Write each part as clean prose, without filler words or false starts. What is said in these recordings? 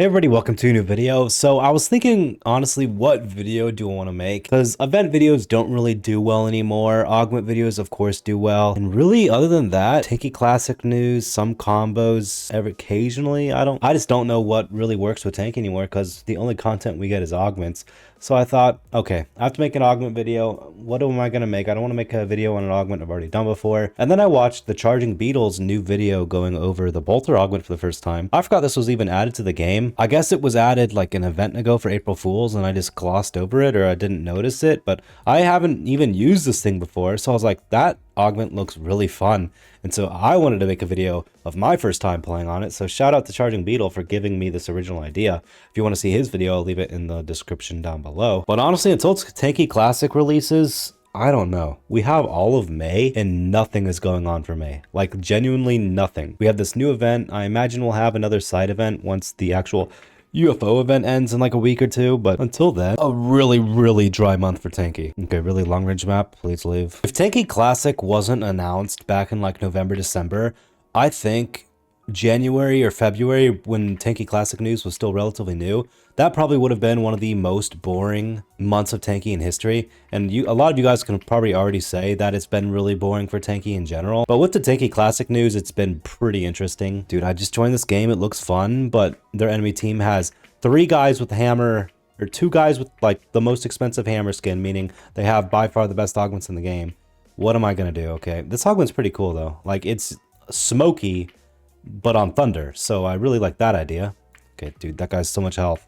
Hey everybody, welcome to a new video. So I was thinking, honestly, what video do I want to make? Because event videos don't really do well anymore. Augment videos, of course, do well. And really, other than that, Tanki Classic news, some combos, every occasionally, I just don't know what really works with Tanki anymore because the only content we get is augments. So I thought, okay, I have to make an augment video. What am I going to make? I don't want to make a video on an augment I've already done before. And then I watched the Charging Beetle's new video going over the Bolter augment for the first time. I forgot this was even added to the game. I guess it was added like an event ago for April Fools and I just glossed over it or I didn't notice it, but I haven't even used this thing before. So I was like, that augment looks really fun. And so I wanted to make a video of my first time playing on it. So shout out to Charging Beetle for giving me this original idea. If you want to see his video, I'll leave it in the description down below. But honestly, until Tanki Classic releases, I don't know. We have all of May and nothing is going on for May. Like genuinely nothing. We have this new event. I imagine we'll have another side event once the actual UFO event ends in like a week or two, but until then, a really dry month for Tanki. Okay, really long range map, please leave. If Tanki Classic wasn't announced back in like November, December, I think January or February, when Tanki Classic news was still relatively new, that probably would have been one of the most boring months of Tanki in history. And a lot of you guys can probably already say that it's been really boring for Tanki in general. But with the Tanki Classic news, it's been pretty interesting. Dude, I just joined this game. It looks fun, but their enemy team has 3 guys with the hammer, or 2 guys with like the most expensive hammer skin, meaning they have by far the best augments in the game. What am I going to do? Okay, this augment's pretty cool though. Like it's smoky, but on thunder, so I really like that idea. Okay, dude, that guy's so much health.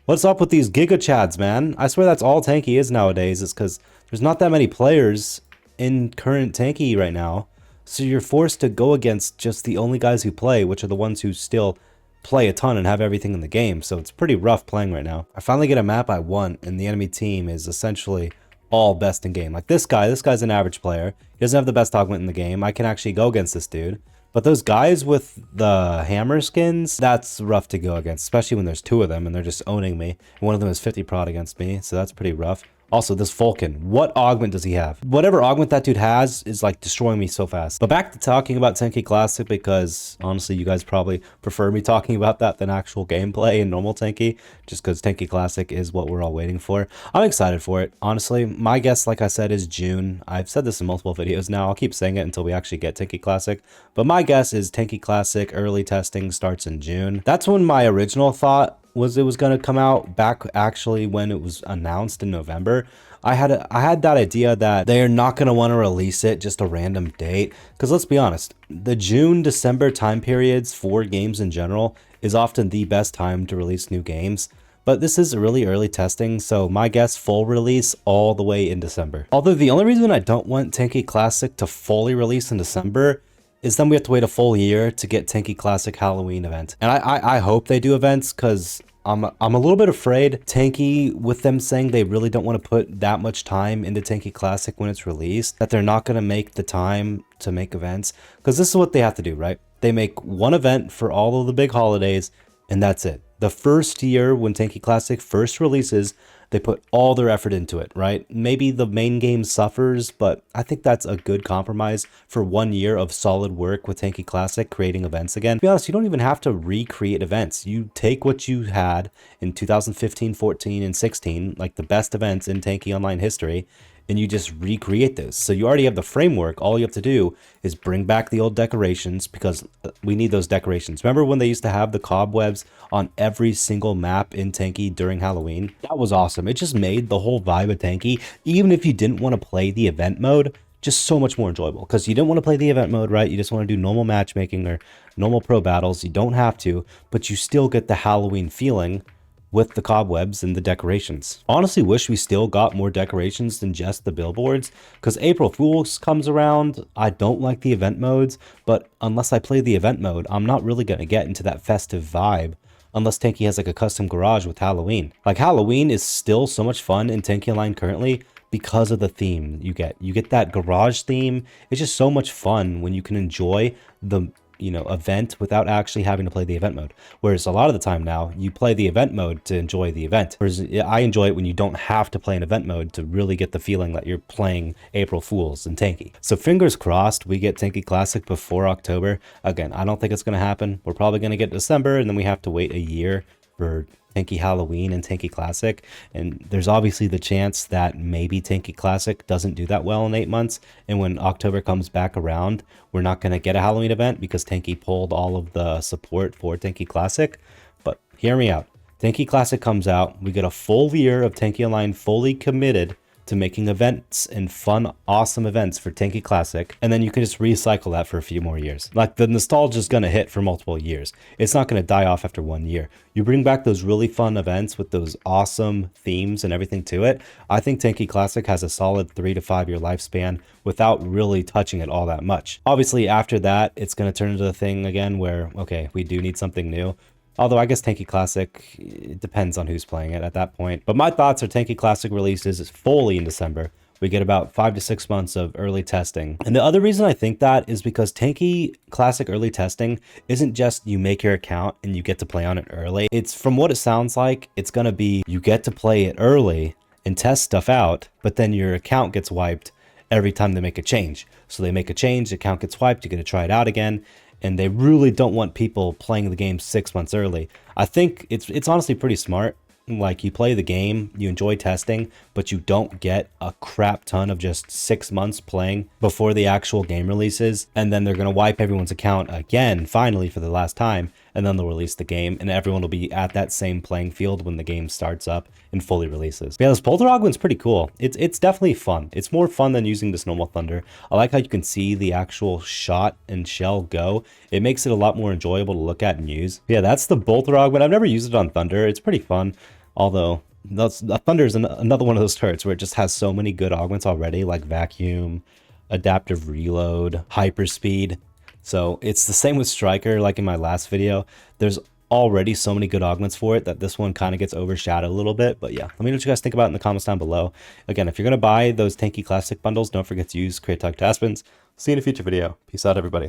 What's up with these Giga Chads, man? I swear that's all Tanki is nowadays, is because there's not that many players in current Tanki right now, so you're forced to go against just the only guys who play, which are the ones who still play a ton and have everything in the game, so it's pretty rough playing right now. I finally get a map I want, and the enemy team is essentially all best in game. Like this guy's an average player. He doesn't have the best augment in the game. I can actually go against this dude. But those guys with the hammer skins, that's rough to go against, especially when there's 2 of them and they're just owning me. And one of them is 50 prod against me, so that's pretty rough. Also, this Vulcan, what augment does he have? Whatever augment that dude has is like destroying me so fast. But back to talking about Tanki Classic, because honestly, you guys probably prefer me talking about that than actual gameplay in normal Tanki, just because Tanki Classic is what we're all waiting for. I'm excited for it. Honestly, my guess, like I said, is June. I've said this in multiple videos now. I'll keep saying it until we actually get Tanki Classic. But my guess is Tanki Classic early testing starts in June. That's when my original thought was it was going to come out back actually when it was announced in November. I had that idea that they're not going to want to release it just a random date, because let's be honest, the June-December time periods for games in general is often the best time to release new games. But this is really early testing, so my guess full release all the way in December. Although the only reason I don't want Tanki Classic to fully release in December is then we have to wait a full year to get Tanki Classic Halloween event. And I hope they do events, because I'm a little bit afraid Tanki, with them saying they really don't want to put that much time into Tanki Classic when it's released, that they're not going to make the time to make events. Because this is what they have to do, right? They make one event for all of the big holidays, and that's it. The first year when Tanki Classic first releases, they put all their effort into it, right? Maybe the main game suffers, but I think that's a good compromise for 1 year of solid work with Tanki Classic creating events again. To be honest, you don't even have to recreate events. You take what you had in 2015, 14, and 16, like the best events in Tanki Online history, and you just recreate those. So you already have the framework. All you have to do is bring back the old decorations, because we need those decorations. Remember when they used to have the cobwebs on every single map in Tanki during Halloween? That was awesome. It just made the whole vibe of Tanki, even if you didn't want to play the event mode, just so much more enjoyable, because you didn't want to play the event mode, right? You just want to do normal matchmaking or normal pro battles. You don't have to, but you still get the Halloween feeling with the cobwebs and the decorations. Honestly wish we still got more decorations than just the billboards, because April Fools comes around. I don't like the event modes, but unless I play the event mode, I'm not really going to get into that festive vibe unless Tanki has like a custom garage with Halloween. Like Halloween is still so much fun in Tanki Online currently because of the theme you get. You get that garage theme. It's just so much fun when you can enjoy the you know, event without actually having to play the event mode. Whereas a lot of the time now, you play the event mode to enjoy the event. Whereas I enjoy it when you don't have to play an event mode to really get the feeling that you're playing April Fools and Tanki. So fingers crossed we get Tanki Classic before October. Again, I don't think it's going to happen. We're probably going to get December, and then we have to wait a year for Tanki Halloween and Tanki Classic, and there's obviously the chance that maybe Tanki Classic doesn't do that well in 8 months, and when October comes back around, we're not going to get a Halloween event because Tanki pulled all of the support for Tanki Classic. But hear me out. Tanki Classic comes out, we get a full year of Tanki Online fully committed to making events and fun, awesome events for Tanki Classic, and then you can just recycle that for a few more years. Like, the nostalgia is going to hit for multiple years. It's not going to die off after 1 year. You bring back those really fun events with those awesome themes and everything to it. I think Tanki Classic has a solid 3 to 5 year lifespan without really touching it all that much. Obviously, after that, it's going to turn into the thing again where, okay, we do need something new. Although I guess Tanki Classic, it depends on who's playing it at that point. But my thoughts are Tanki Classic releases fully in December. We get about 5 to 6 months of early testing. And the other reason I think that is because Tanki Classic early testing isn't just you make your account and you get to play on it early. It's, from what it sounds like, it's going to be you get to play it early and test stuff out, but then your account gets wiped every time they make a change. So they make a change, the account gets wiped, you get to try it out again. And they really don't want people playing the game 6 months early. I think it's honestly pretty smart. Like, you play the game, you enjoy testing, but you don't get a crap ton of just 6 months playing before the actual game releases. And then they're going to wipe everyone's account again, finally, for the last time. And then they'll release the game, and everyone will be at that same playing field when the game starts up and fully releases. But yeah, this Boulder Augment's pretty cool. It's definitely fun. It's more fun than using this normal Thunder. I like how you can see the actual shot and shell go. It makes it a lot more enjoyable to look at and use. But yeah, that's the Boulder Augment. I've never used it on Thunder. It's pretty fun. Although, Thunder is another one of those turrets where it just has so many good augments already, like Vacuum, Adaptive Reload, Hyperspeed. So it's the same with Striker, like in my last video. There's already so many good augments for it that this one kind of gets overshadowed a little bit. But yeah, let me know what you guys think about it in the comments down below. Again, if you're going to buy those Tanki Classic bundles, don't forget to use Create Taspens. See you in a future video. Peace out, everybody.